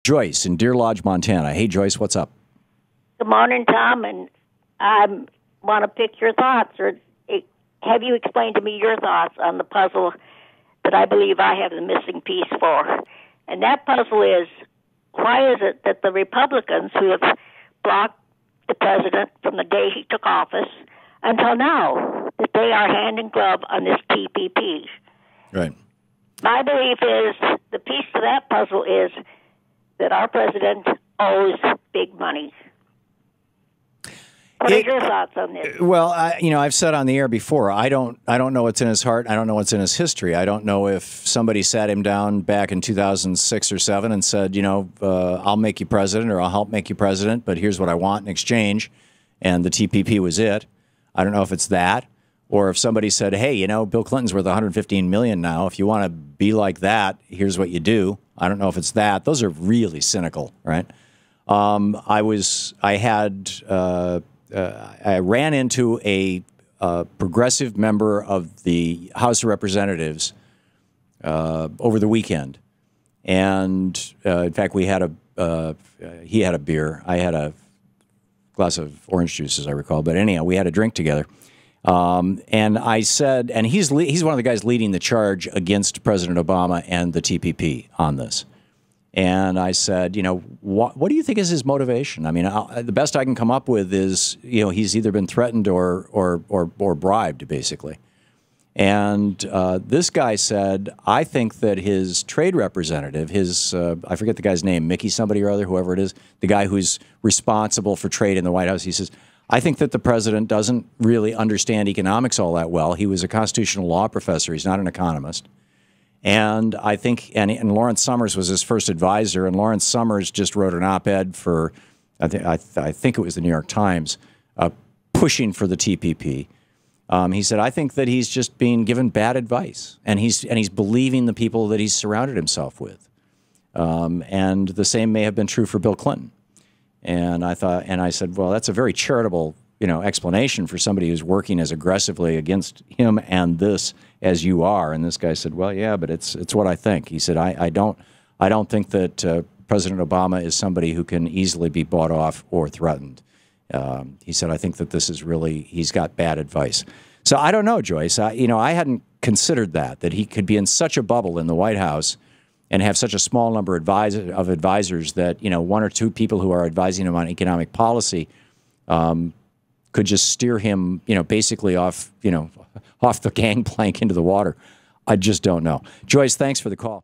Joyce in Deer Lodge, Montana. Hey, Joyce, what's up? Good morning, Tom, and I want to pick your thoughts, or have you explained to me your thoughts on the puzzle that I believe I have the missing piece for. And that puzzle is, why is it that the Republicans who have blocked the president from the day he took office until now, that they are hand in glove on this TPP? Right. My belief is the piece to that puzzle is that our president owes big money. What are your thoughts on this? Well, I've said on the air before, I don't know what's in his heart. I don't know what's in his history. I don't know if somebody sat him down back in 2006 or 7 and said, I'll make you president, or I'll help make you president, but here's what I want in exchange. And the TPP was it. I don't know if it's that, or if somebody said, hey, Bill Clinton's worth $115 million now. If you want to be like that, here's what you do. I don't know if it's that. Those are really cynical, right? I ran into a progressive member of the House of Representatives over the weekend, and in fact, he had a beer. I had a glass of orange juice, as I recall. But anyhow, we had a drink together, and I said, and he's one of the guys leading the charge against President Obama and the TPP on this. And I said, what do you think is his motivation? I mean, the best I can come up with is, he's either been threatened or bribed, basically. And this guy said, I think that his trade representative, I forget the guy's name, Mickey somebody or other, whoever it is, the guy who's responsible for trade in the White House, he says, I think that the president doesn't really understand economics all that well. He was a constitutional law professor. He's not an economist. And I think, and Lawrence Summers was his first advisor, and Lawrence Summers just wrote an op-ed for, I think it was the New York Times, pushing for the TPP. He said, I think that he's just being given bad advice, and he's believing the people that he's surrounded himself with. And the same may have been true for Bill Clinton. And I said, well, that's a very charitable, explanation for somebody who's working as aggressively against him and this as you are. And this guy said, well, yeah, but it's what I think. He said, I don't think that President Obama is somebody who can easily be bought off or threatened. He said, I think that this is really, he's got bad advice. So I don't know, Joyce. I hadn't considered that he could be in such a bubble in the White House and have such a small number of advisors that, one or two people who are advising him on economic policy could just steer him, basically off the gangplank into the water. I just don't know. Joyce, thanks for the call.